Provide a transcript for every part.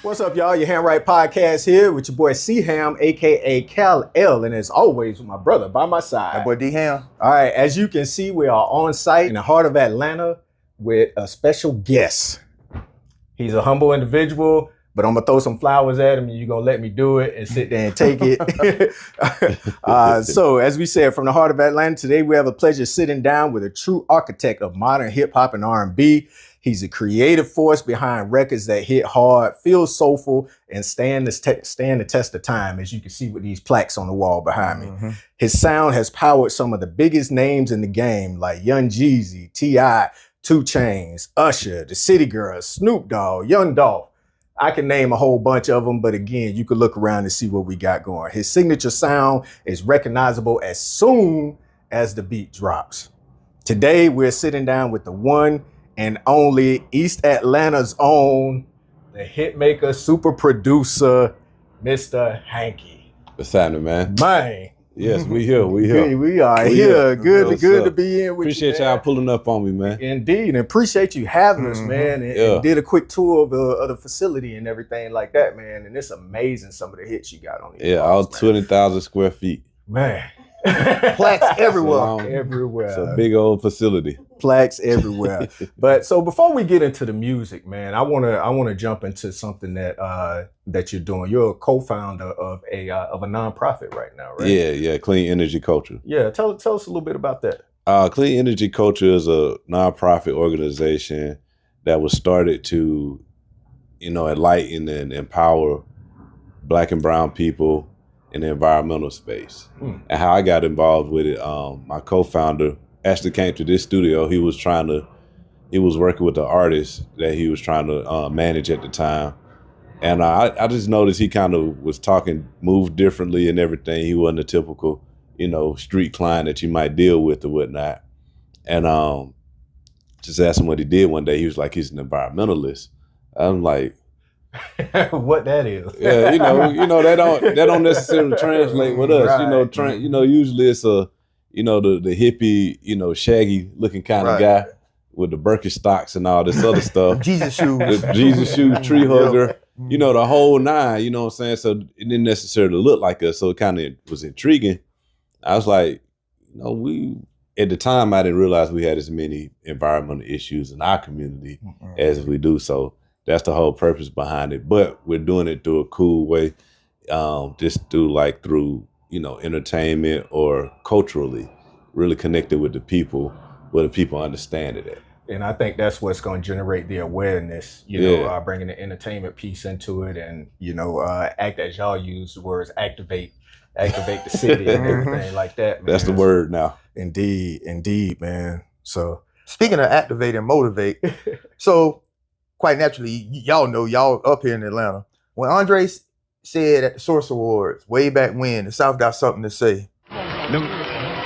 What's up, y'all? Your Handwrite Podcast here with your boy C-Ham, a.k.a. Cal L. And as always, with my brother by my side. My boy D-Ham. All right, as you can see, we are on site in the heart of Atlanta with a special guest. He's a humble individual, but I'm going to throw some flowers at him and you're going to let me do it and sit there and take it. So, as we said, from the heart of Atlanta, today we have a pleasure sitting down with a true architect of modern hip-hop and R&B. He's a creative force behind records that hit hard, feel soulful, and stand the test of time, as you can see with these plaques on the wall behind me. Mm-hmm. His sound has powered some of the biggest names in the game, like Young Jeezy, T.I., 2 Chainz, Usher, The City Girls, Snoop Dogg, Young Dolph. I can name a whole bunch of them, but again, you could look around and see what we got going. His signature sound is recognizable as soon as the beat drops. Today, we're sitting down with the one and only East Atlanta's own, the hitmaker, super producer, Mr. Hanky. What's happening, man? Man. Yes, we here. We here. We are here. Good to be in with appreciate you, y'all pulling up on me, man. Indeed, and appreciate you having us, man. And did a quick tour of the facility and everything like that, man. And it's amazing some of the hits you got on these. All 20,000 square feet. Man. Plaques everywhere. Everywhere. It's a big old facility. Plaques everywhere. But so before we get into the music, man, I wanna jump into something that you're doing. You're a co-founder of a nonprofit right now, right? Yeah. Clean Energy Culture. Yeah, tell us a little bit about that. Clean Energy Culture is a nonprofit organization that was started to, enlighten and empower Black and brown people in the environmental space. And how I got involved with it, my co-founder actually came to this studio. He was working with the artist that he was trying to manage at the time. And I just noticed he kind of was moved differently and everything. He wasn't a typical, street client that you might deal with or whatnot. And just asked him what he did one day. He was like, he's an environmentalist. I'm like, what that is. Yeah, that don't necessarily translate with us. Right. Usually it's the hippie, shaggy looking kind of guy with the Birkenstocks and all this other stuff. Jesus shoes. The Jesus shoes, tree hugger, the whole nine, you know what I'm saying? So it didn't necessarily look like us. So it kind of was intriguing. I was like, at the time I didn't realize we had as many environmental issues in our community as we do. So that's the whole purpose behind it. But we're doing it through a cool way, just through entertainment or culturally, really connected with the people, where the people understand it at. And I think that's what's going to generate the awareness, bringing the entertainment piece into it and, act, as y'all use the words, activate the city and everything like that, man. That's the word now. Indeed, man. So speaking of activate and motivate, so quite naturally, y'all up here in Atlanta. When Andre said at the Source Awards way back when, the South got something to say. Them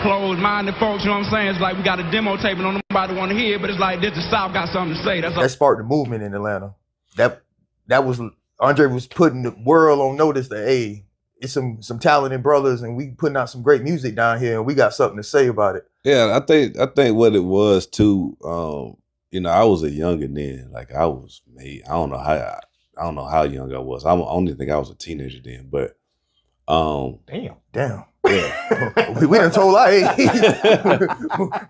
closed-minded folks, you know what I'm saying? It's like we got a demo tape and don't nobody want to hear, but it's like this, the South got something to say. That sparked the movement in Atlanta. That was, Andre was putting the world on notice that, hey, it's some talented brothers and we putting out some great music down here and we got something to say about it. Yeah, I think what it was too, I was a youngin' then. Like I don't know how young I was. I only think I was a teenager then. But damn. Yeah. we done told our age.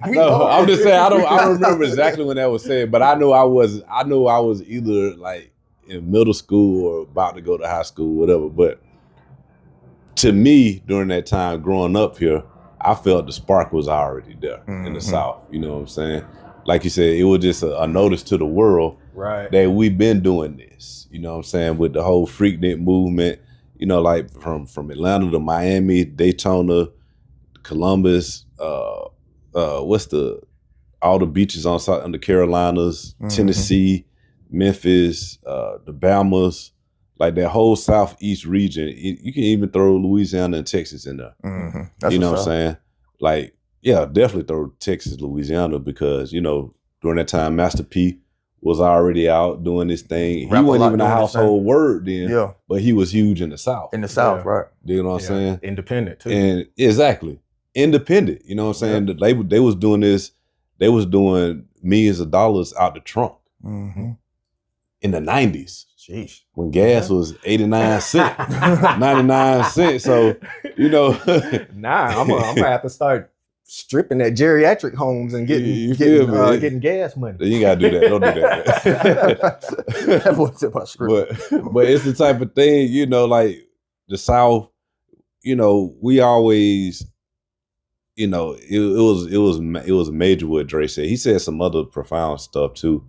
No, I'm just saying I don't remember exactly when that was said, but I know I was either like in middle school or about to go to high school, whatever. But to me, during that time growing up here, I felt the spark was already there in the South. You know what I'm saying? Like you said, it was just a notice to the world that we've been doing this. You know what I'm saying? With the whole Freaknik movement, like from Atlanta to Miami, Daytona, Columbus, all the beaches on the Carolinas, Tennessee, Memphis, the Bahamas, like that whole Southeast region. You can even throw Louisiana and Texas in there. You know what I'm saying? Like, yeah, definitely throw Texas, Louisiana, because, during that time, Master P was already out doing this thing. He wasn't even a household word then, but he was huge in the South. In the South, right. You know what I'm saying? Independent, too. And exactly. Independent. You know what I'm saying? They was doing this. They was doing millions of dollars out the trunk in the 90s. Sheesh. when gas was 89 cents, 99 cents. So, you know. Nah, I'm gonna have to start stripping at geriatric homes and You feel me? getting gas money. You gotta do that. Don't do that. That wasn't in my script. But it's the type of thing, you know, like the South, you know, we always, you know, it was major what Dre said. He said some other profound stuff too,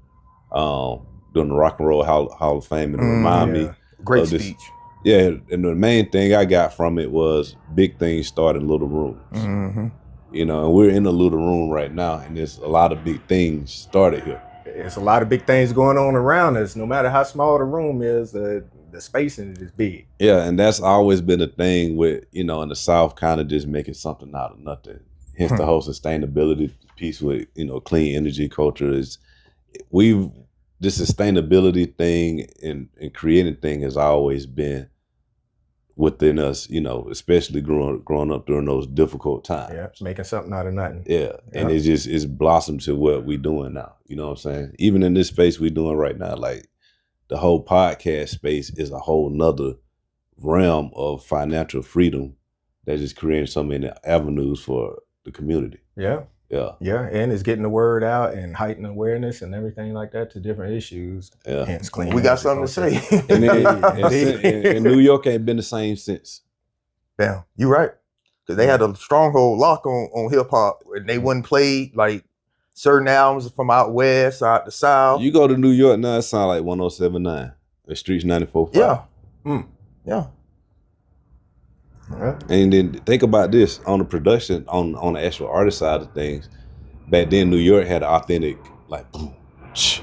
during the Rock and Roll Hall of Fame, and remind me. Great of speech. This, yeah, and the main thing I got from it was big things start in little rooms. Mm-hmm. You know, and we're in a little room right now, and there's a lot of big things started here. There's a lot of big things going on around us. No matter how small the room is, the space in it is big. Yeah, and that's always been a thing with, you know, in the South, kind of just making something out of nothing. Hence the whole sustainability piece with, you know, clean energy culture is the sustainability thing and creating thing has always been within us, you know, especially growing up during those difficult times. Yeah, making something out of nothing. Yeah, and it's blossomed to what we're doing now. You know what I'm saying? Even in this space we're doing right now, like the whole podcast space is a whole nother realm of financial freedom that is creating so many avenues for the community. Yeah. Yeah. Yeah, and it's getting the word out and heightening awareness and everything like that to different issues. Yeah. Hence clean. We got something to say. And New York ain't been the same since. Damn, you right. Because they had a stronghold lock on hip hop, and they wouldn't play like certain albums from out west, out the south. You go to New York now, it sounds like 107.9. The Streets 94.5. Yeah. Yeah. And then think about this on the production, on the actual artist side of things. Back then, New York had an authentic, like, boom,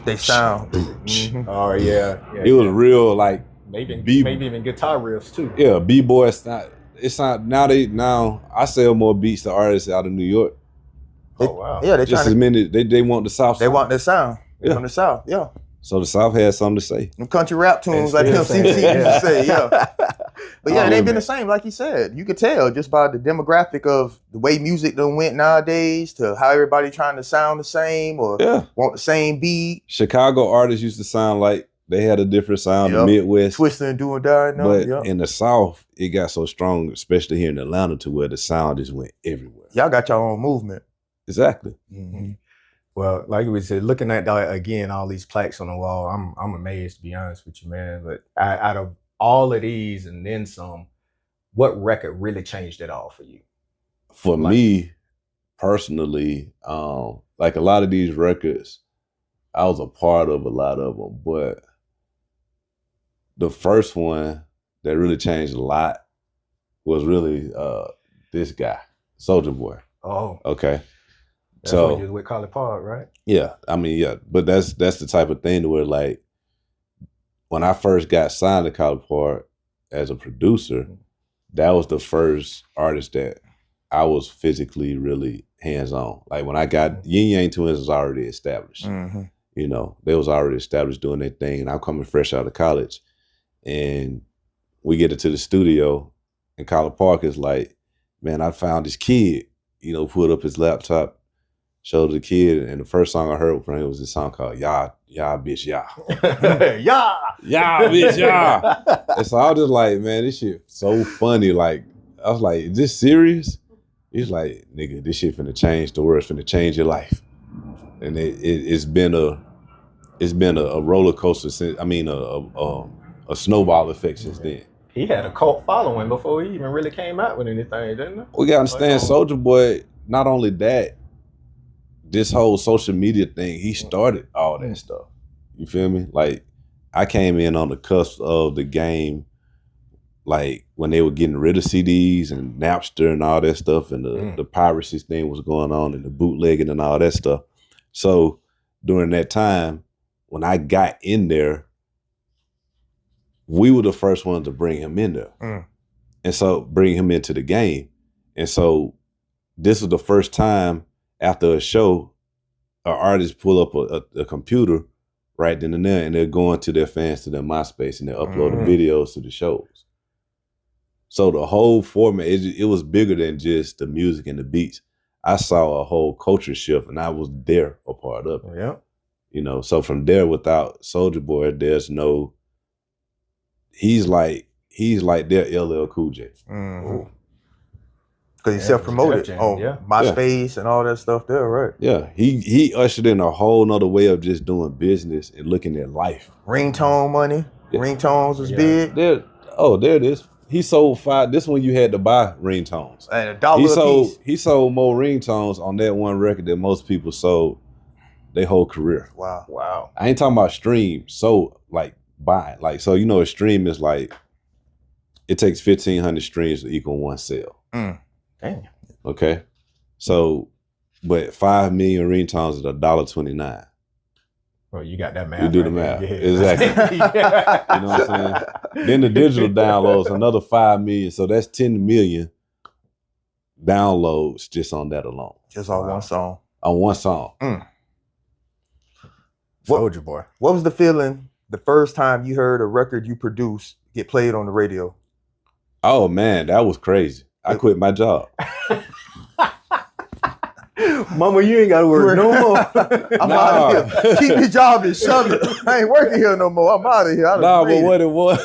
they sound. Oh yeah. It was real, like, maybe even guitar riffs too. Yeah, B-boy. It's not now. I sell more beats to artists out of New York. Oh wow. Yeah, they just as many. They want the South. They want their sound. They want the South. Yeah. So the South has something to say. Them country rap tunes, like Pimp C used to say. Yeah. But yeah, it ain't been the same, like you said. You could tell just by the demographic of the way music done went nowadays to how everybody trying to sound the same or want the same beat. Chicago artists used to sound like they had a different sound. The Midwest, Twisting and Do and Die. But in the South, it got so strong, especially here in Atlanta, to where the sound just went everywhere. Y'all got your own movement. Exactly. Mm-hmm. Well, like we said, looking at again all these plaques on the wall, I'm amazed, to be honest with you, man. But out of all of these and then some, what record really changed it all for you? For me, personally, like a lot of these records, I was a part of a lot of them, but the first one that really changed a lot was really this guy, Soulja Boy. Oh, okay. That's so when you was with College Park, right? Yeah, I mean, yeah, but that's the type of thing where, like, when I first got signed to College Park as a producer, that was the first artist that I was physically really hands-on. Like when I got Yin Yang Twins was already established. You know, they was already established doing their thing, and I'm coming fresh out of college, and we get into the studio, and College Park is like, man, I found this kid. You know, put up his laptop, showed the kid, and the first song I heard from him was this song called "Ya Bitch Ya." Ya Bitch Ya. And so I was just like, man, this shit so funny. Like, I was like, is this serious? He's like, nigga, this shit finna change the world. It's finna change your life. And it's been a roller coaster since. I mean, a snowball effect since then. He had a cult following before he even really came out with anything, didn't he? We gotta understand, Soulja Boy. Not only that, this whole social media thing, he started all that stuff. You feel me? Like, I came in on the cusp of the game, like when they were getting rid of CDs and Napster and all that stuff, and the piracy thing was going on, and the bootlegging and all that stuff. So during that time, when I got in there, we were the first ones to bring him in there. And so bring him into the game. And so this was the first time after a show, an artist pull up a computer right then and there, and they're going to their fans to their MySpace, and they're uploading videos to the shows. So the whole format, it was bigger than just the music and the beats. I saw a whole culture shift, and I was there, a part of it. Yeah. You know, so from there, without Soulja Boy, there's no he's like their LL Cool J. Mm-hmm. Because he self-promoted on MySpace and all that stuff there, right? Yeah, he ushered in a whole nother way of just doing business and looking at life. Ringtone money. Yeah. Ringtones was big. There it is. He sold 5. This one you had to buy ringtones. And $1 a piece. He sold more ringtones on that one record than most people sold their whole career. Wow. I ain't talking about streams. So like buy. Like, so you know a stream is like, it takes 1,500 streams to equal one sale. Damn. Okay. So, but 5 million ringtones is $1.29. Well, you got that math. You do the math. Yeah. Exactly. You know what I'm saying? Then the digital downloads, another 5 million. So that's 10 million downloads just on that alone. Just on one song. On one song. Soulja Boy. What was the feeling the first time you heard a record you produced get played on the radio? Oh man, that was crazy. I quit my job. Mama, you ain't got to work no more. I'm out of here. Keep your job and shove it. I ain't working here no more. I'm out of here. But what it was,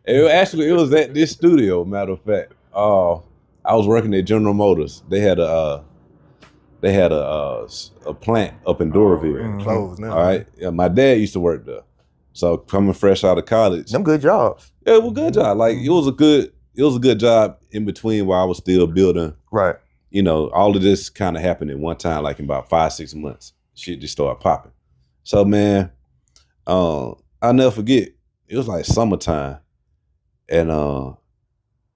it was at this studio. Matter of fact, I was working at General Motors. They had a plant up in Doraville. Closed now. All right. Yeah, my dad used to work there. So coming fresh out of college. Them good jobs. Yeah, it was a good job. Like it was a good job in between while I was still building. Right. You know, all of this kind of happened at one time, like in about 5-6 months. Shit just started popping. So man, I'll never forget. It was like summertime. And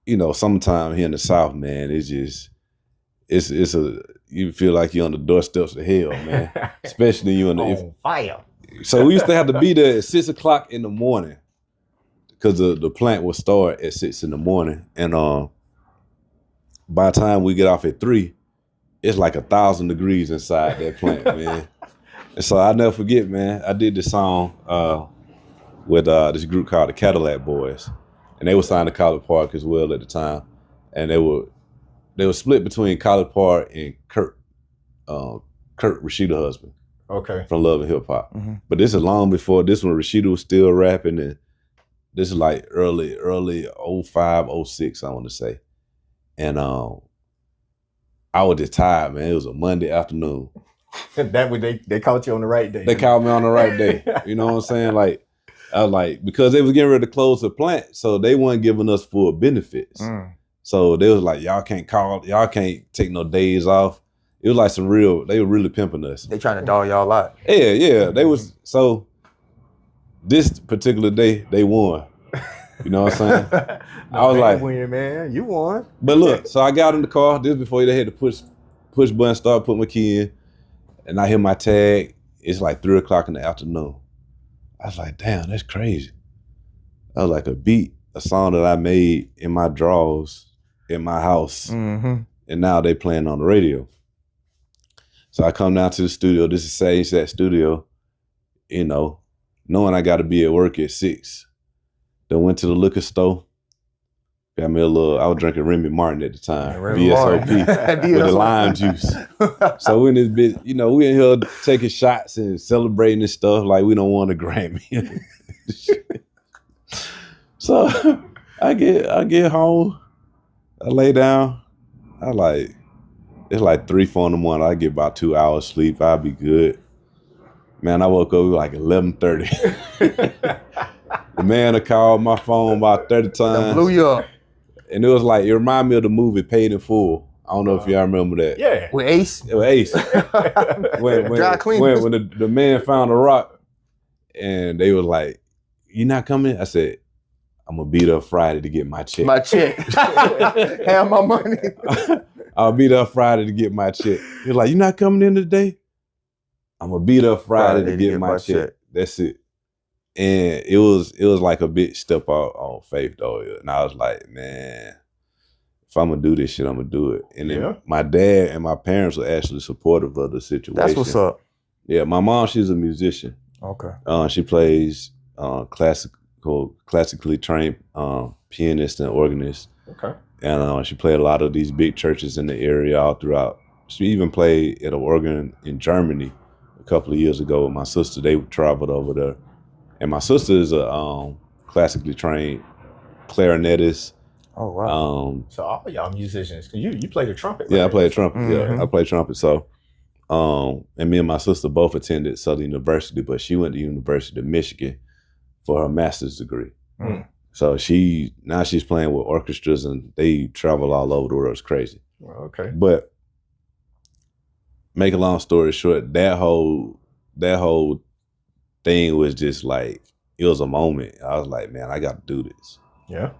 you know, summertime here in the South, man, you feel like you're on the doorsteps of hell, man. Especially you on fire. So we used to have to be there at 6 o'clock in the morning because the plant would start at 6 in the morning. And by the time we get off at 3, it's like 1,000 degrees inside that plant, man. And so I'll never forget, man, I did this song with this group called the Cadillac Boys. And they were signed to College Park as well at the time. And they were split between College Park and Kurt Rashida husband. Okay. From Love and Hip Hop. Mm-hmm. But this is long before this one. Rashida was still rapping, and this is like early 05, 06, I want to say. And I was just tired, man. It was a Monday afternoon. That was they caught you on the right day. They called me on the right day. You know what I'm saying? Like, I was like, because they was getting ready to close the plant, so they weren't giving us full benefits. So they was like, y'all can't take no days off. It was like they were really pimping us. They trying to dog y'all out. Yeah. They was, so this particular day, they won. You know what I'm saying? I was like, win, man. You won. But look, so I got in the car. This before they had to push button, start, put my key in. And I hear my tag. It's like 3 o'clock in the afternoon. I was like, damn, that's crazy. I was like a song that I made in my drawers in my house. Mm-hmm. And now they playing on the radio. So I come down to the studio. This is Sage, that studio, you know, knowing I got to be at work at 6. Then went to the liquor store. Got me I was drinking Remy Martin at the time, VSOP, with the lime juice. So in this bitch, you know, we in here taking shots and celebrating and stuff like we don't want a Grammy. So I get home, I lay down, it's like 3, 4 in the morning. I get about 2 hours sleep. I'll be good. Man, I woke up like 11:30. The man had called my phone about 30 times. That blew you up. And it was like, it reminded me of the movie Paid in Full. I don't know if y'all remember that. Yeah. With Ace? It was Ace. when the man found a rock and they was like, you not coming? I said, I'm going to be there Friday to get my check. My check. Have my money. I'll be there Friday to get my check. He was like, you not coming in today? I'm going to be there Friday to get my check. That's it. And it was like a big step out on faith though. And I was like, man, if I'm gonna do this shit, I'm gonna do it. And then my dad and my parents were actually supportive of the situation. That's what's up. Yeah, my mom, she's a musician. Okay. She plays classically trained pianist and organist. Okay. And she played a lot of these big churches in the area all throughout. She even played at an organ in Germany a couple of years ago with my sister. They traveled over there. And my sister is a classically trained clarinetist. Oh wow. So all y'all musicians, you play the trumpet. Yeah, right? I play trumpet. Mm-hmm. Yeah, I play trumpet. So, and me and my sister both attended Southern University, but she went to University of Michigan for her master's degree. Mm. So she's playing with orchestras and they travel all over the world. It's crazy. Okay. But make a long story short, that whole thing was just like, it was a moment. I was like, man, I got to do this. Yeah.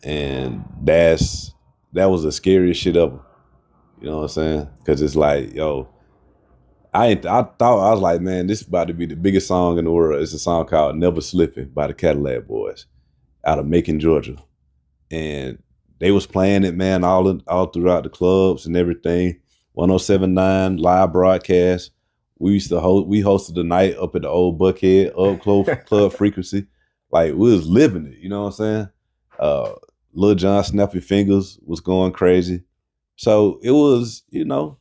And that was the scariest shit ever. You know what I'm saying? Because it's like, yo, I thought, I was like, man, this is about to be the biggest song in the world. It's a song called Never Slipping by the Cadillac Boys out of Macon, Georgia. And they was playing it, man, all throughout the clubs and everything. 107.9 live broadcast. We hosted the night up at the old Buckhead Club Frequency. Like, we was living it, you know what I'm saying? Lil Jon Snappy Fingers was going crazy. So it was, you know,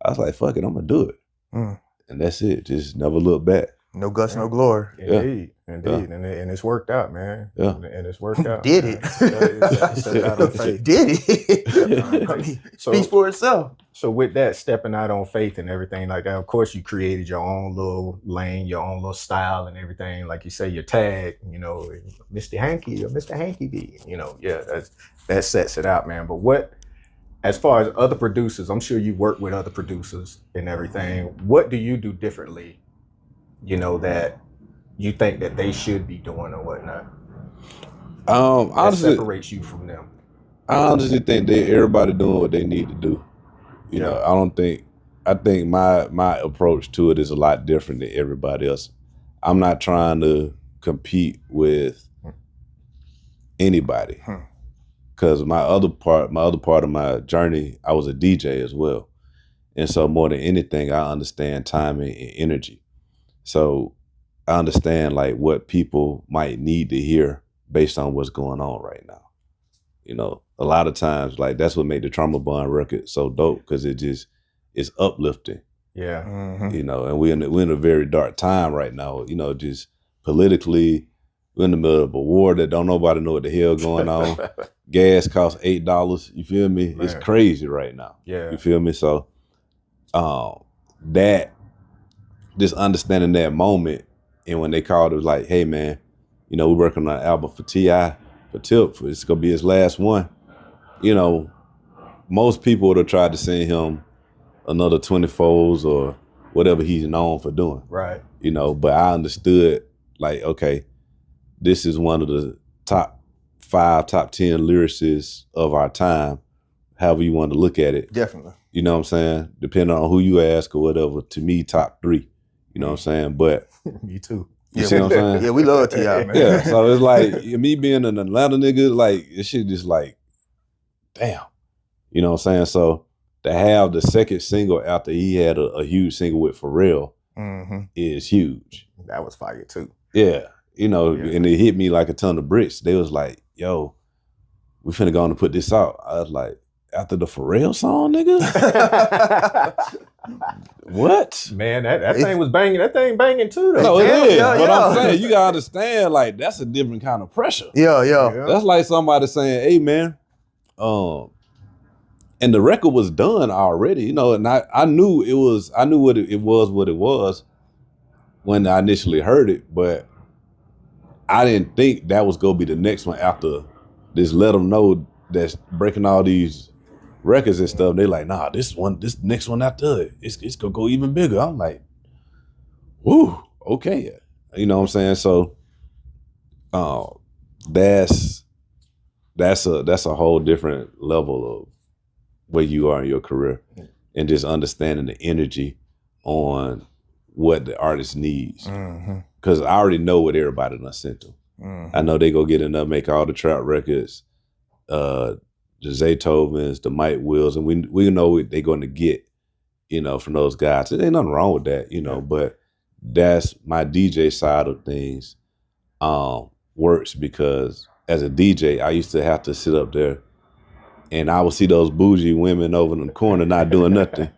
I was like, fuck it, I'm gonna do it. And that's it. Just never look back. No guts, no glory. Indeed. And it's worked out, man. Yeah. And it's worked out. Did it? Did it? I mean, speaks for itself. So with that, stepping out on faith and everything like that, of course you created your own little lane, your own little style and everything. Like you say, your tag, you know, Mr. Hanky or Mr. Hanky B, you know, yeah, that sets it out, man. But what, as far as other producers, I'm sure you work with other producers and everything. What do you do differently, you know, that you think that they should be doing or whatnot? Honestly, separates you from them. I honestly think that everybody doing what they need to do. You know, I think my approach to it is a lot different than everybody else. I'm not trying to compete with anybody. Because my other part of my journey, I was a DJ as well. And so more than anything, I understand timing and energy. So I understand like what people might need to hear based on what's going on right now. You know, a lot of times, like that's what made the Trauma Bond record so dope, because it's uplifting. Yeah. You know, and we're in a very dark time right now, you know, just politically. We're in the middle of a war that don't nobody know what the hell going on. Gas costs $8. You feel me? Man. It's crazy right now. Yeah. You feel me? So that, just understanding that moment, and when they called, it was like, hey man, you know, we're working on an album for T.I., for Tip, it's gonna be his last one. You know, most people would have tried to send him another 24s or whatever he's known for doing. Right. You know, but I understood, like, okay, this is one of the top 5, top 10 lyricists of our time, however you want to look at it. Definitely. You know what I'm saying? Depending on who you ask or whatever, to me, top 3. You know what I'm saying? But me too. You see what I'm saying? Yeah, we love T.I., man. Yeah, so it's like, me being an Atlanta nigga, like, this shit just like, damn. You know what I'm saying? So to have the second single after he had a huge single with Pharrell is huge. That was fire too. Yeah. You know, and it hit me like a ton of bricks. They was like, yo, we finna go on and put this out. I was like, after the Pharrell song, nigga? What? Man, that thing was banging. That thing banging too, though. No, it is. Yeah, but yeah. I'm saying, you gotta understand, like, that's a different kind of pressure. Yeah. That's like somebody saying, hey, man, and the record was done already, you know, and I knew what it was when I initially heard it, but I didn't think that was gonna be the next one after this Let Them Know that's breaking all these records and stuff. They like, nah, this next one after it's gonna go even bigger. I'm like, whoo, okay. You know what I'm saying? So that's a whole different level of where you are in your career, and just understanding the energy on what the artist needs. Because I already know what everybody done sent them. I know they go get in there, make all the trap records, the Zaytovens, the Mike Wills, and we know what they're going to get, you know, from those guys. There ain't nothing wrong with that, you know, but that's my DJ side of things works, because as a DJ, I used to have to sit up there and I would see those bougie women over in the corner not doing nothing.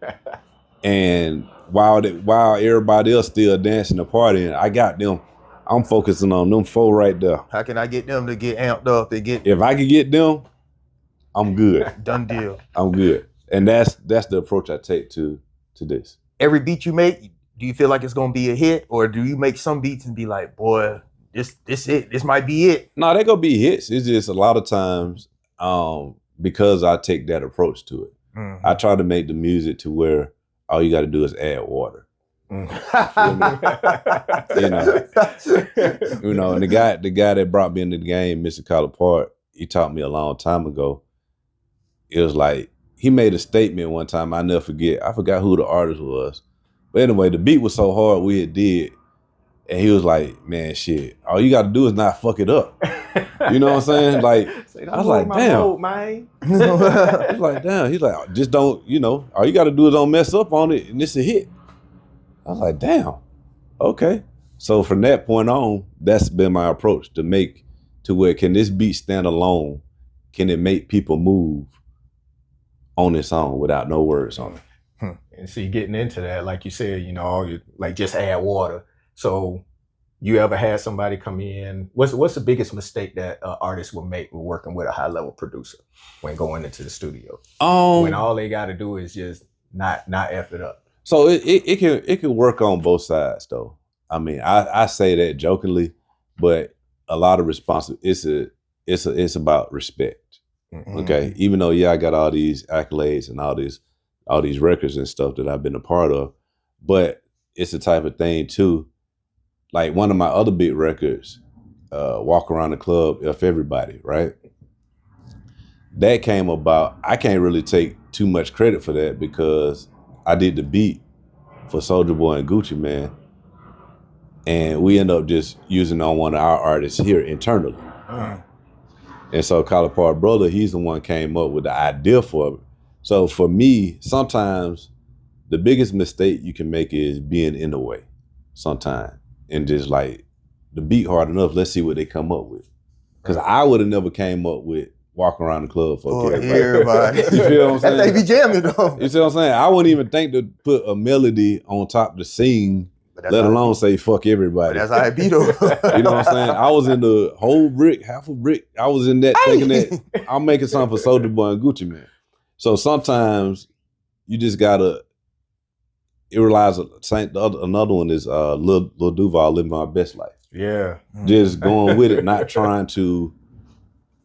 And while everybody else still dancing and partying, I got them I'm focusing on them 4 right there. How can I get them to get amped up and get? If I can get them, I'm good. Done deal. I'm good. And that's the approach I take to this. Every beat you make, do you feel like it's gonna be a hit, or do you make some beats and be like, boy, this it, this might be it? No, they gonna be hits. It's just a lot of times, because I take that approach to it. Mm-hmm. I try to make the music to where all you got to do is add water. And the guy that brought me into the game, Mr. Collapart, he taught me a long time ago. It was like he made a statement one time. I never forget. I forgot who the artist was, but anyway, the beat was so hard we had did, and he was like, "Man, shit, all you got to do is not fuck it up." You know what I'm saying? Like, I was like, "Damn, mode, man." He's like, "Damn." He's like, "Just don't, all you got to do is don't mess up on it, and it's a hit." I was like, "Damn, okay." So from that point on, that's been my approach to make to where can this beat stand alone? Can it make people move on its own without no words on it? And see, getting into that, like you said, all you like just add water. So you ever had somebody come in? What's the biggest mistake that artists will make when working with a high level producer when going into the studio? When all they got to do is just not F it up. So it can work on both sides though. I mean, I say that jokingly, but a lot of it's about respect. Mm-hmm. Okay, even though I got all these accolades and all these records and stuff that I've been a part of, but it's the type of thing too. Like one of my other big records, Walk Around the Club, F Everybody, right? That came about. I can't really take too much credit for that because I did the beat for Soulja Boy and Gucci Mane, and we end up just using on one of our artists here internally. And so Collapart brother, he's the one came up with the idea for it. So for me, sometimes the biggest mistake you can make is being in the way sometimes. And just like the beat hard enough, let's see what they come up with. Because I would have never came up with Walk Around the Club for everybody. You feel what I'm saying? They be jamming though. You see what I'm saying? I wouldn't even think to put a melody on top to sing, let alone say fuck everybody. But that's how it be though. You know what I'm saying? I was in the whole brick, half a brick. I was in that thinking that I'm making something for Soulja Boy and Gucci Mane. So sometimes you just gotta. It relies on another one is Lil Duval, Living My Best Life. Yeah, just going with it, not trying to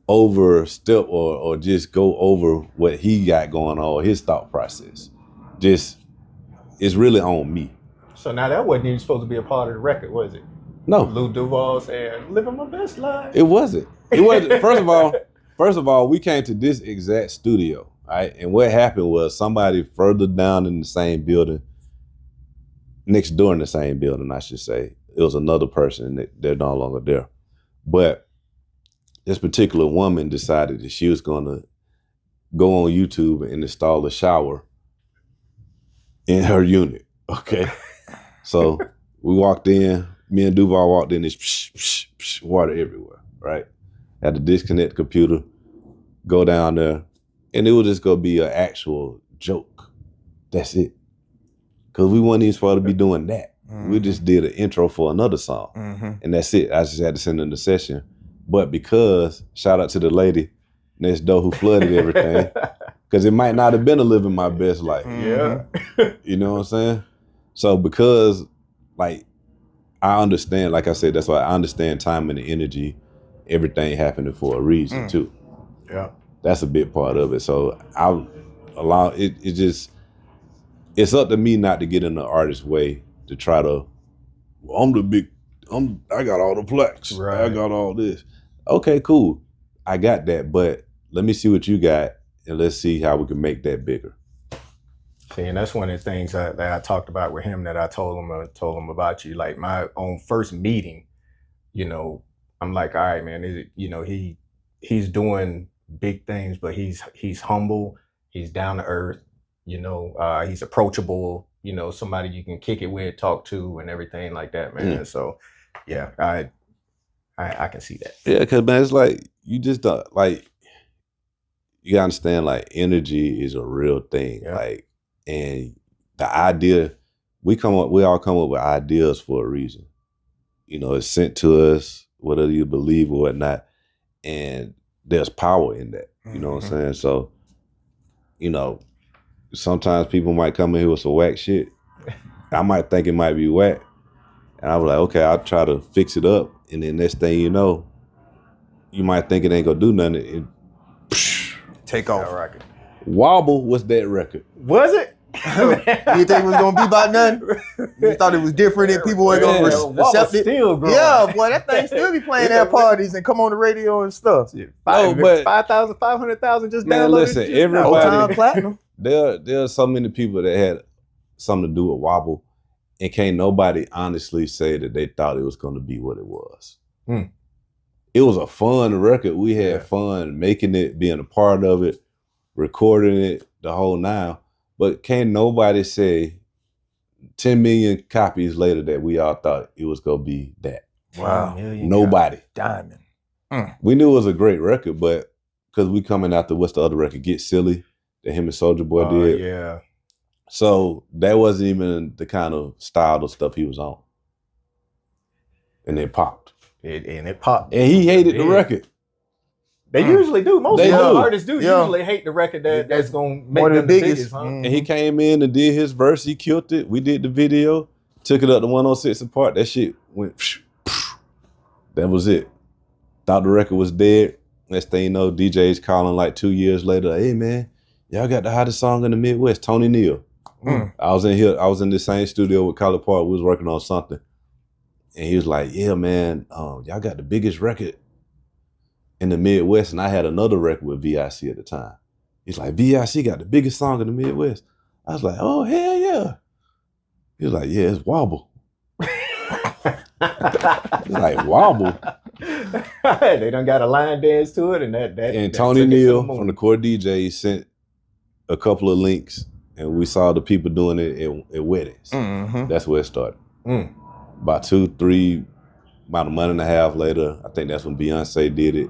overstep or just go over what he got going on, his thought process. Just it's really on me. So now that wasn't even supposed to be a part of the record, was it? No. Lil Duval saying, "Living my best life." It wasn't. It wasn't. First of all, we came to this exact studio, right? And what happened was somebody further down in the same building, next door in the same building, I should say. It was another person and they're no longer there. But this particular woman decided that she was gonna go on YouTube and install a shower in her unit, okay? So we walked in, me and Duval walked in, there's psh, psh, psh, water everywhere, right? Had to disconnect the computer, go down there, and it was just gonna be an actual joke. That's it. Cause we weren't even supposed to be doing that. Mm-hmm. We just did an intro for another song. Mm-hmm. And that's it. I just had to send in the session. But because, shout out to the lady next door who flooded everything, because it might not have been a living my best life. Yeah. You know what I'm saying? So because, like, I understand, like I said, that's why I understand time and the energy, everything happening for a reason too. Yeah. That's a big part of it. So I allow it just, it's up to me not to get in the artist's way to try to, I got all the plaques. Right. I got all this. Okay, cool. I got that, but let me see what you got and let's see how we can make that bigger. See, and that's one of the things that I talked about with him that I told him about you. Like my own first meeting, I'm like, all right, man, he's doing big things, but he's humble, he's down to earth, he's approachable, somebody you can kick it with, talk to, and everything like that, man. So, yeah, I can see that. Yeah, because man, it's like you just don't like. You gotta understand, like energy is a real thing, like, and the idea we all come up with ideas for a reason. You know, it's sent to us, whether you believe or whatnot, and there's power in that. You know what I'm saying? So, you know, sometimes people might come in here with some whack shit. I might think it might be whack. And I was like, okay, I'll try to fix it up. And then next thing you know, you might think it ain't gonna do nothing. Take off. Wobble was that record. Was it? You didn't think it was gonna be about nothing? You thought it was different and people weren't gonna accept it? Still growing. Yeah, boy, that thing still be playing at parties and come on the radio and stuff. But 5,000, 500,000 just man, downloaded. listen, everybody, Old-time platinum. there are so many people that had something to do with Wobble, and can't nobody honestly say that they thought it was going to be what it was. It was a fun record. We had fun making it, being a part of it, recording it, the whole nine. But can't nobody say 10 million copies later that we all thought it was going to be that. Wow. Nobody. Diamond. We knew it was a great record, but because we coming after, what's the other record? Get Silly, that him and Soulja Boy did. Yeah. So that wasn't even the kind of style of stuff he was on. And it popped. It popped. And he hated the record. They usually do. Most artists do Yeah. usually hate the record that's going to make One of them the the biggest. biggest. Huh? And he came in and did his verse. He killed it. We did the video. Took it up to 106 and Park. That shit went. That was it. Thought the record was dead. Next thing you know, DJ's calling like 2 years later. Hey man, y'all got the hottest song in the Midwest, Tony Neal. I was in here. I was in the same studio with Collie Park. We was working on something, and he was like, "Yeah, man, y'all got the biggest record in the Midwest." And I had another record with VIC at the time. He's like, "VIC got the biggest song in the Midwest." I was like, "Oh hell yeah!" He was like, "Yeah, it's Wobble." He's like, "Wobble." They done got a line dance to it, and that Tony took it to Neal the moon. from the Core DJ sent a couple of links, and we saw the people doing it at weddings. That's where it started. About 2-3, about a month and a half later, I think that's when Beyonce did it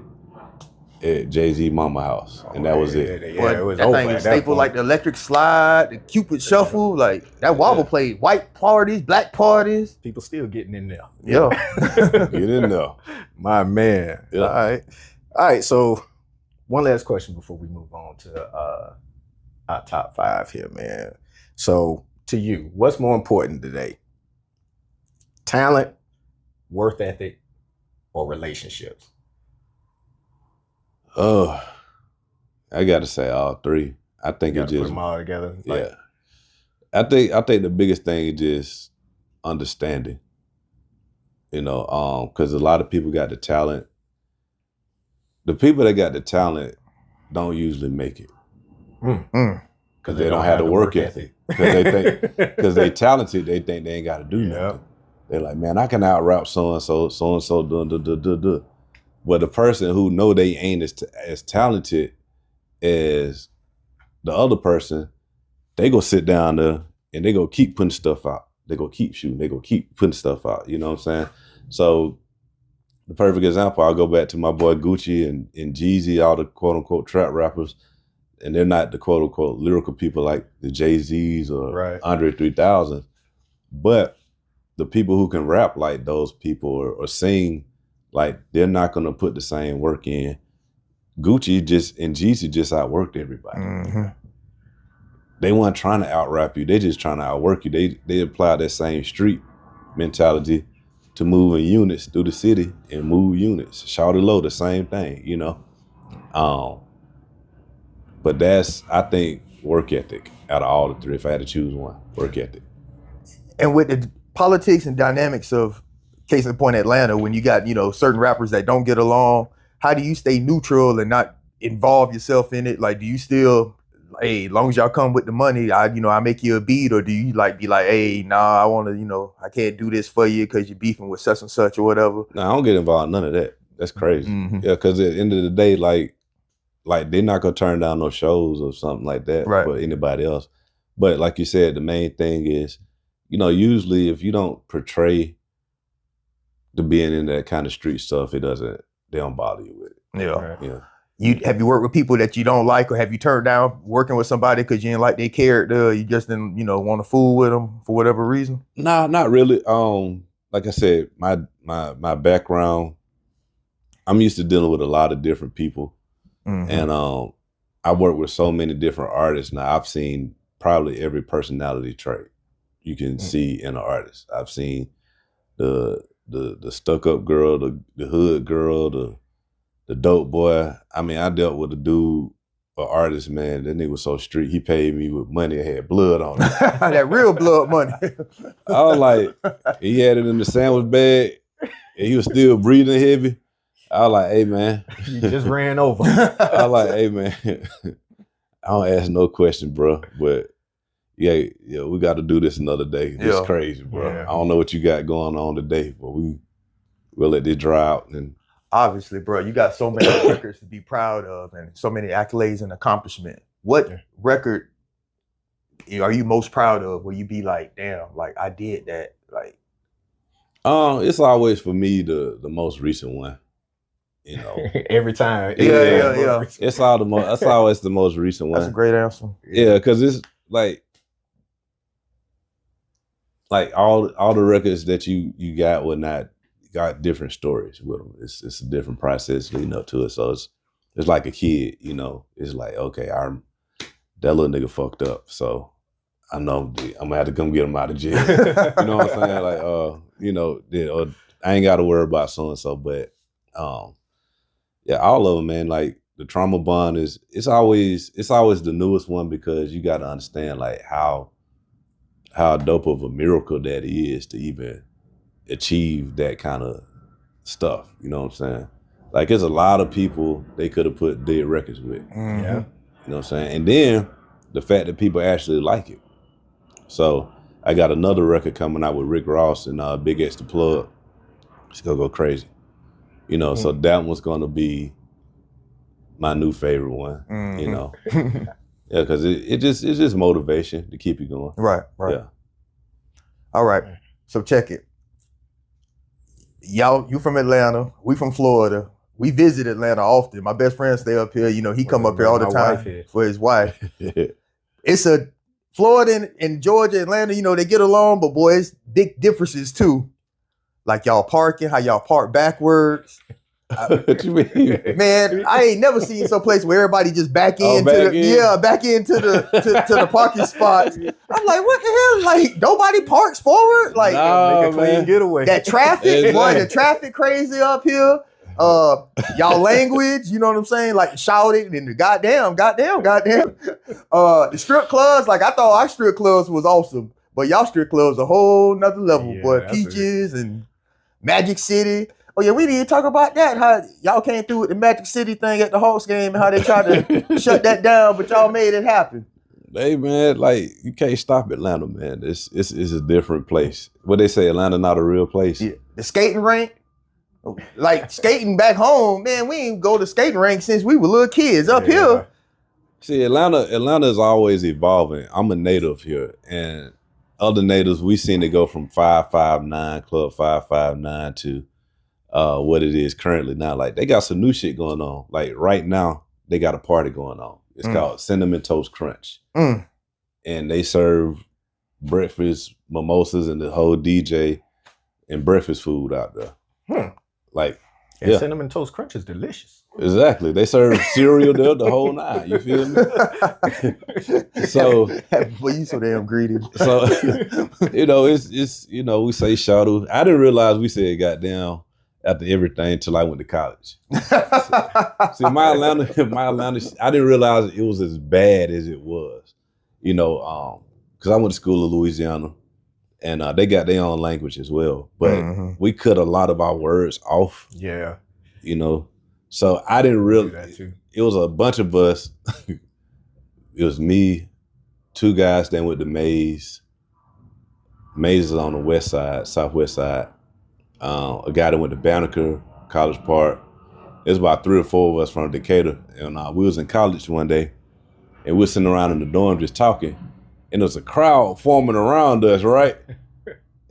at Jay-Z Mama house, and that was it. It was that over thing at is that staple point. like the electric slide, the Cupid shuffle, like that Wobble played white parties, black parties. People still getting in there. Yeah. Get in there. My man. Yeah. All right. So one last question before we move on to our top 5 here, man. So to you, what's more important today? Talent, work ethic, or relationships? I got to say all three. I think You it gotta put just them all together. yeah. I think the biggest thing is just understanding. You know, because a lot of people got the talent. The people that got the talent don't usually make it because they don't have the work ethic. Because they talented, they think they ain't got to do nothing. They're like, man, I can out rap so and so, do. But the person who know they ain't as talented as the other person, they go sit down there and they go keep putting stuff out. They go keep shooting. They go keep putting stuff out. You know what I'm saying? So the perfect example, I'll go back to my boy Gucci and Jeezy, all the quote unquote trap rappers, and they're not the quote unquote lyrical people like the Jay-Z's or Andre 3000, but the people who can rap like those people or sing, like they're not gonna put the same work in. Gucci and Jeezy just outworked everybody. They weren't trying to out rap you. They just trying to outwork you. They apply that same street mentality to moving units through the city and move units. Shawty Low, the same thing, you know. But that's, I think, work ethic out of all the three. If I had to choose one, work ethic. And with the politics and dynamics of, case in point, Atlanta, when you got, certain rappers that don't get along, how do you stay neutral and not involve yourself in it? Like, do you still, hey, as long as y'all come with the money, I make you a beat, or do you be like, hey, nah, I want to, I can't do this for you because you're beefing with such and such or whatever? No, I don't get involved in none of that. That's crazy. Yeah, because at the end of the day, like they're not gonna turn down no shows or something like that for anybody else. But like you said, the main thing is, usually if you don't portray the being in that kind of street stuff, they don't bother you with it. Yeah. Have you worked with people that you don't like, or have you turned down working with somebody because you didn't like their character, or you just didn't, want to fool with them for whatever reason? Nah, not really. like I said, my background, I'm used to dealing with a lot of different people. And I work with so many different artists now. I've seen probably every personality trait you can see in an artist. I've seen the stuck-up girl, the hood girl, the dope boy. I mean, I dealt with a dude, an artist, man. That nigga was so street. He paid me with money that had blood on it. That real blood money. I was like, he had it in the sandwich bag, and he was still breathing heavy. I was like, hey, man. You just ran over. I was like, hey, man, I don't ask no question, bro. But, yeah, we got to do this another day. It's crazy, bro. Yeah. I don't know what you got going on today, but we'll let this dry out. And obviously, bro, you got so many records to be proud of and so many accolades and accomplishment. What record are you most proud of where you be like, damn, like I did that? Like, it's always for me the most recent one. You know, every time. Yeah. It's that's always the most recent one. That's a great answer. Yeah, because it's like all the records that you got got different stories with them. It's a different process leading up to it. So it's like a kid, you know. It's like, okay, that little nigga fucked up, so I know I'm gonna have to come get him out of jail. You know what I'm saying? Like, you know, I ain't got to worry about so and so, but yeah, all of them, man. Like the Trauma Bond it's always the newest one because you got to understand like how dope of a miracle that is to even achieve that kind of stuff. You know what I'm saying? Like there's a lot of people they could have put dead records with. Yeah. You know what I'm saying? And then the fact that people actually like it. So I got another record coming out with Rick Ross and Big X the Plug. It's gonna go crazy. You know, so that one's gonna be my new favorite one. You know, yeah, because it's just motivation to keep you going. Right. Yeah. All right. So check it. Y'all, you from Atlanta? We from Florida. We visit Atlanta often. My best friend stay up here. You know, he come up here all the time for his wife. It's a Florida and Georgia, Atlanta. You know, they get along, but boy, it's big differences too. Like y'all parking, how y'all park backwards. What you mean? Man, I ain't never seen some place where everybody just back into the parking spots. I'm like, what the hell? Like nobody parks forward? Like no, make a clean getaway. that traffic, boy, the traffic crazy up here. Y'all language, you know what I'm saying? Like shouting and the goddamn. The strip clubs, like I thought our strip clubs was awesome, but y'all strip clubs a whole nother level, boy. Peaches and Magic City. Oh yeah, we need to talk about that. How y'all came through with the Magic City thing at the Hawks game and how they tried to shut that down, but y'all made it happen. Hey man, like you can't stop Atlanta, man. It's a different place. What they say, Atlanta not a real place. Yeah. The skating rink, like skating back home, man. We ain't go to skating rink since we were little kids up here. See, Atlanta is always evolving. I'm a native here, and other natives we seen it go from 559 Club 559 to what it is currently now. Like they got some new shit going on. Like right now, they got a party going on. It's called Cinnamon Toast Crunch. And they serve breakfast, mimosas, and the whole DJ and breakfast food out there. Like, and Cinnamon Toast Crunch is delicious. Exactly. They serve cereal there the whole night. You feel me? So, boy, you so damn greedy. So, you know, it's you know, we say shuttle. I didn't realize we said goddamn after everything until I went to college. See, my Atlanta, I didn't realize it was as bad as it was. You know, because I went to school in Louisiana, and they got their own language as well. But we cut a lot of our words off. Yeah. You know, so I didn't really. It was a bunch of us. It was me, two guys that went to Mays. Mays is on the west side, southwest side. A guy that went to Banneker, College Park. There's about 3 or 4 of us from Decatur. And we was in college one day, and we were sitting around in the dorm just talking. And there was a crowd forming around us, right?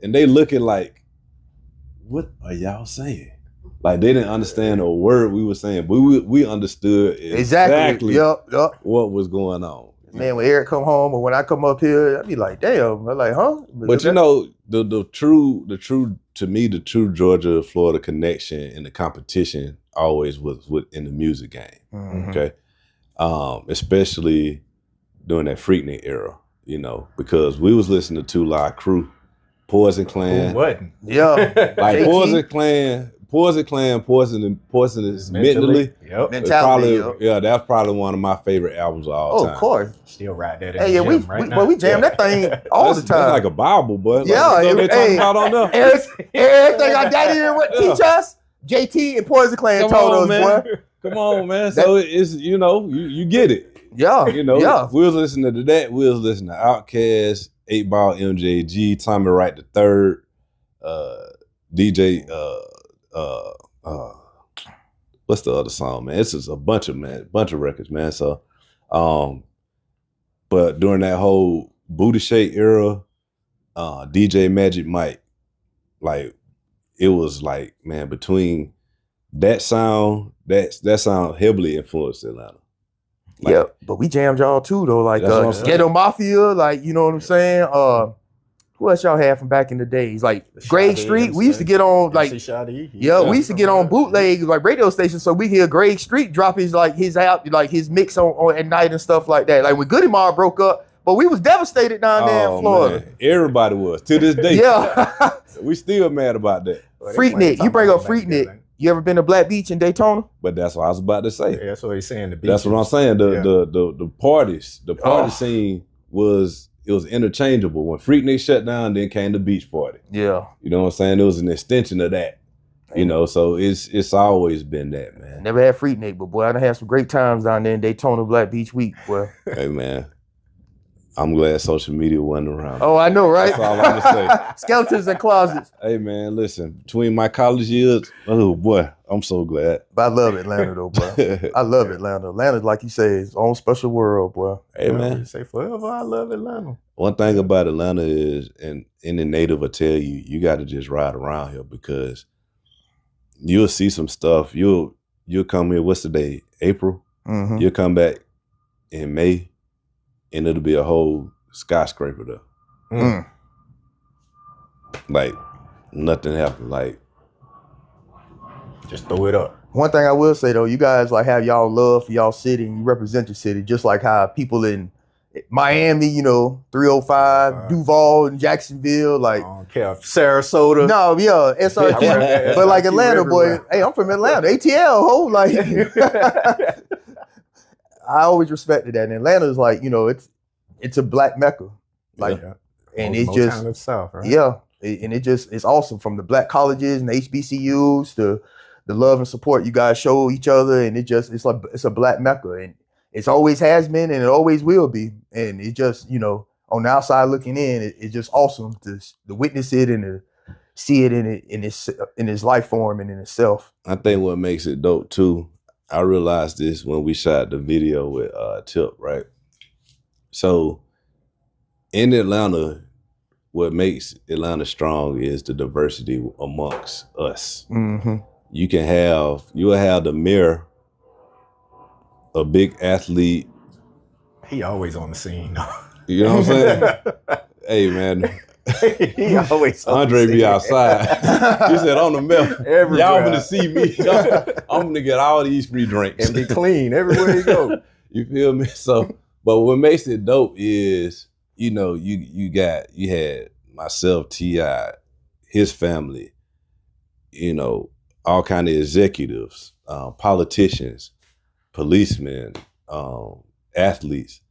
And they looking like, what are y'all saying? Like they didn't understand a word we were saying, but we understood exactly what was going on. Man, when Eric come home or when I come up here, I'd be like, damn. I'm like, huh? But you know, the true to me, the true Georgia Florida connection and the competition always was in the music game. Mm-hmm. Okay. Especially during that Freaknik era, you know, because we was listening to La Crew, Poison Clan. What? Yeah. Like Poison Clan, Poisonous Mentally. Yep. Mentality. Yeah, that's probably one of my favorite albums of all time. Of course. Still ride that. Hey, yeah, we jam that thing all the time. That's like a Bible, but yeah, like the stuff they talking about on there. Everything our daddy didn't teach us, JT and Poison Clan told us, man. boy. Come on, man. So it's, you know, you get it. Yeah. You know, yeah. we was listening to that. We was listening to Outkast, 8 Ball MJG, Tommy Wright III, DJ, what's the other song, man? It's just a bunch of records, man. So, but during that whole Booty Shake era, DJ Magic Mike, like, it was like, man, between that sound, that sound heavily influenced Atlanta. Like, yeah, but we jammed y'all too though, like Ghetto Mafia, like, you know what I'm saying? Who else y'all had from back in the days? Like Greg Street, we used to get on like, we used to get on bootlegs like radio stations, so we hear Greg Street drop his mix on at night and stuff like that. Like when Goody Mob broke up, but we was devastated down there in Florida. Man. Everybody was to this day. Yeah, we still mad about that. Freaknik, you bring up Freaknik. You ever been to Black Beach in Daytona? But that's what I was about to say. Yeah, that's what he's saying. That's what I'm saying. The party scene was interchangeable. When Freaknik shut down, then came the beach party. Yeah, you know what I'm saying. It was an extension of that. You know, so it's always been that, man. Never had Freaknik, but boy, I done had some great times down there in Daytona Black Beach week, boy. Hey, man. I'm glad social media wasn't around. Oh, I know, right? That's all I'm gonna say. Skeletons in closets. Hey, man, listen. Between my college years, oh boy, I'm so glad. But I love Atlanta though, boy. I love Atlanta. Atlanta's, like you say, its own special world, boy. Hey, man. Say forever, I love Atlanta. One thing about Atlanta is, and any native will tell you, you got to just ride around here because you'll see some stuff. You'll come here. What's the day? April. Mm-hmm. You'll come back in May. And it'll be a whole skyscraper there. Mm. Like, nothing happened. Like, just throw it up. One thing I will say though, you guys like have y'all love for y'all city and you represent your city, just like how people in Miami, you know, 305, Duval and Jacksonville, like I don't care. Sarasota. No, yeah, SRQ. But like Atlanta, boy, hey, I'm from Atlanta. ATL, ho, like I always respected that. And Atlanta is like, you know, it's a black Mecca. Like, and it's just itself, right? Yeah. And it's awesome from the black colleges and the HBCUs to the love and support you guys show each other. And it's a black Mecca. And it's always has been and it always will be. And it just, you know, on the outside looking in, it's just awesome to witness it and to see it in its life form and in itself. I think what makes it dope too, I realized this when we shot the video with Tip, right? So in Atlanta, what makes Atlanta strong is the diversity amongst us. Mm-hmm. You'll have the mayor, a big athlete. He always on the scene. You know what I'm saying? Hey, man. He always Andre be outside. He said on the milk. Y'all gonna see me. I'm gonna get all these free drinks and be clean everywhere you go. You feel me? So, but what makes it dope is, you know, you had myself, T.I., his family, you know, all kind of executives, politicians, policemen, athletes,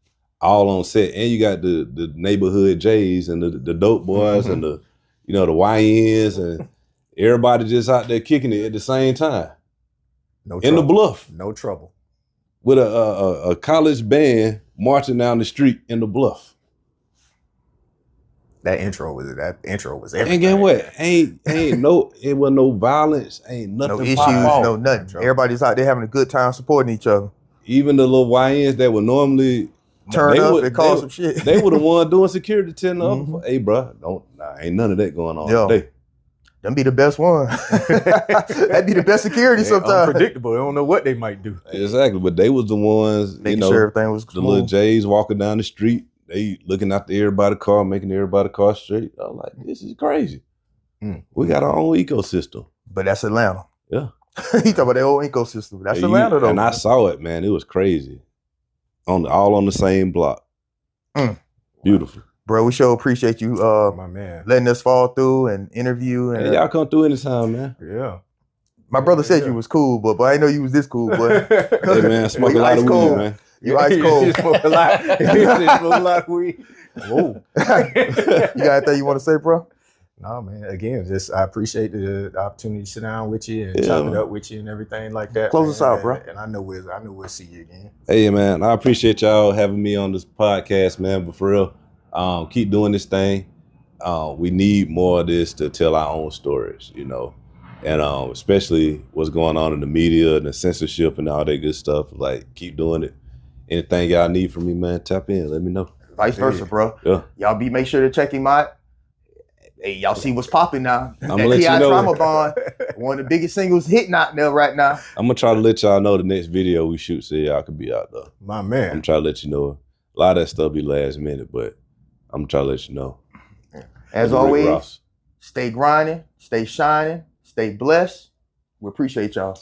all on set, and you got the neighborhood J's and the dope boys and the YNs and everybody just out there kicking it at the same time. No in trouble. the Bluff. No trouble. With a college band marching down the street in the Bluff. That intro was everything. And get what? It was no violence, ain't nothing. No issues, no nothing. Everybody's out there having a good time supporting each other. Even the little YNs that would normally turn up and cause some shit. They were the one doing security telling the other, hey bro, ain't none of that going on today. Them be the best one. That'd be the best security sometimes. Unpredictable. They don't know what they might do. Exactly, but they was the ones, Making sure everything was the smooth. little J's walking down the street. They looking out the everybody car, making everybody car straight. I was like, this is crazy. We got our own ecosystem. But that's Atlanta. Yeah. He talking about their own ecosystem. That's Atlanta though. And I saw it, man. It was crazy. All on the same block. Beautiful. Bro, we sure appreciate you My man. letting us fall through and interview. And Hey, y'all come through anytime, man. Yeah. my brother said you was cool, but I didn't know you was this cool, boy. Hey, man, smoke a You lot ice of cold. weed, man. You ice cold. You smoke a lot. You smoke a lot of weed. Whoa. You got anything you want to say, bro? No, man. Again, just I appreciate the opportunity to sit down with you and Yeah, chop it man. up with you and everything like that. Close man. us out, bro. And I know we'll see you again. Hey, man, I appreciate y'all having me on this podcast, man. But for real, keep doing this thing. We need more of this to tell our own stories, you know, and especially what's going on in the media and the censorship and all that good stuff. Like, keep doing it. Anything y'all need from me, man, tap in. Let me know. Vice versa, bro. Yeah. Y'all make sure to check him out. Hey, y'all see what's popping now. I'ma That let you T.I. know. Trauma Bond, one of the biggest singles hitting out there right now. I'm gonna try to let y'all know the next video we shoot so y'all can be out there. My I'm man. trying to let you know. A lot of that stuff be last minute, but I'm trying to let you know. As Rick always, Ross. stay grinding, stay shining, stay blessed. We appreciate y'all.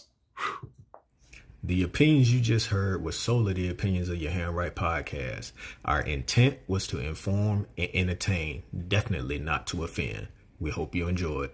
The opinions you just heard were solely the opinions of Your Handwrite Podcast. Our intent was to inform and entertain, definitely not to offend. We hope you enjoyed.